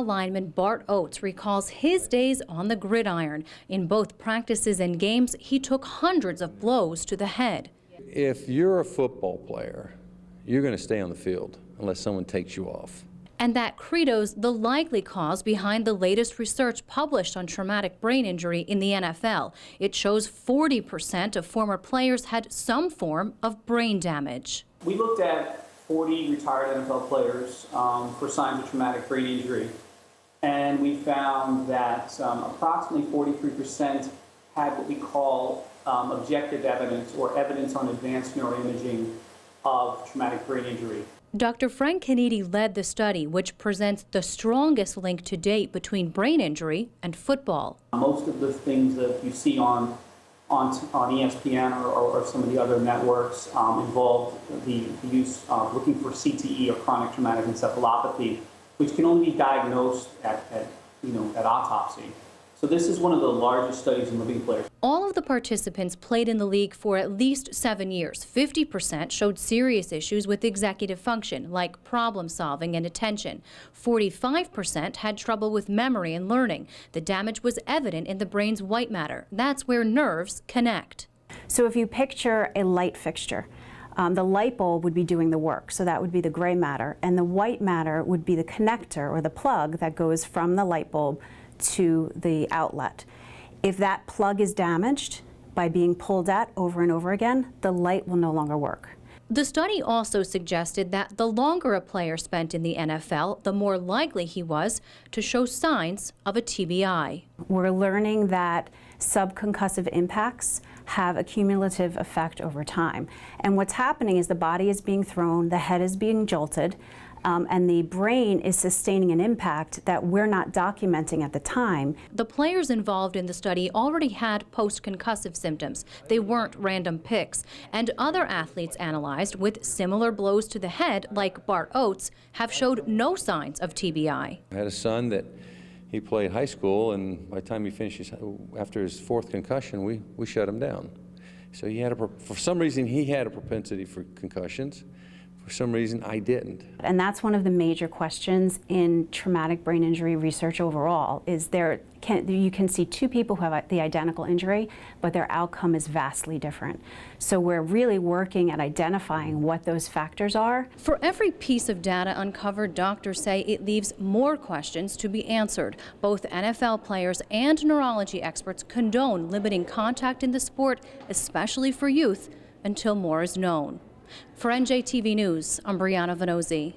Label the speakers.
Speaker 1: NFL lineman Bart Oates recalls his days on the gridiron. In both practices and games, he took hundreds of blows to the head.
Speaker 2: If you're a football player, you're going to stay on the field unless someone takes you off.
Speaker 1: And that credo's the likely cause behind the latest research published on traumatic brain injury in the NFL. It shows 40% of former players had some form of brain damage.
Speaker 3: We looked at 40 retired NFL players for signs of traumatic brain injury, and we found that approximately 43% had what we call objective evidence or evidence on advanced neuroimaging of traumatic brain injury.
Speaker 1: Dr. Frank Kennedy led the study, which presents the strongest link to date between brain injury and football.
Speaker 3: Most of the things that you see on ESPN or some of the other networks involve the use of looking for CTE, or chronic traumatic encephalopathy, which can only be diagnosed at autopsy. So this is one of the largest studies in living players.
Speaker 1: All of the participants played in the league for at least 7 years. 50% showed serious issues with executive function, like problem solving and attention. 45% had trouble with memory and learning. The damage was evident in the brain's white matter. That's where nerves connect.
Speaker 4: So if you picture a light fixture, the light bulb would be doing the work, so that would be the gray matter, and the white matter would be the connector or the plug that goes from the light bulb to the outlet. If that plug is damaged by being pulled at over and over again, the light will no longer work.
Speaker 1: The study also suggested that the longer a player spent in the NFL, the more likely he was to show signs of a TBI.
Speaker 4: We're learning that subconcussive impacts have a cumulative effect over time. And what's happening is the body is being thrown, the head is being jolted, and the brain is sustaining an impact that we're not documenting at the time.
Speaker 1: The players involved in the study already had post-concussive symptoms. They weren't random picks. And other athletes analyzed with similar blows to the head, like Bart Oates, have showed no signs of TBI.
Speaker 2: I had a son that he played high school, and by the time he finished after his 4th concussion, we shut him down. So he had for some reason he had a propensity for concussions. For some reason, I didn't.
Speaker 4: And that's one of the major questions in traumatic brain injury research overall, is you can see two people who have the identical injury, but their outcome is vastly different. So we're really working at identifying what those factors are.
Speaker 1: For every piece of data uncovered, doctors say it leaves more questions to be answered. Both NFL players and neurology experts condone limiting contact in the sport, especially for youth, until more is known. For NJTV News, I'm Brianna Vanozzi.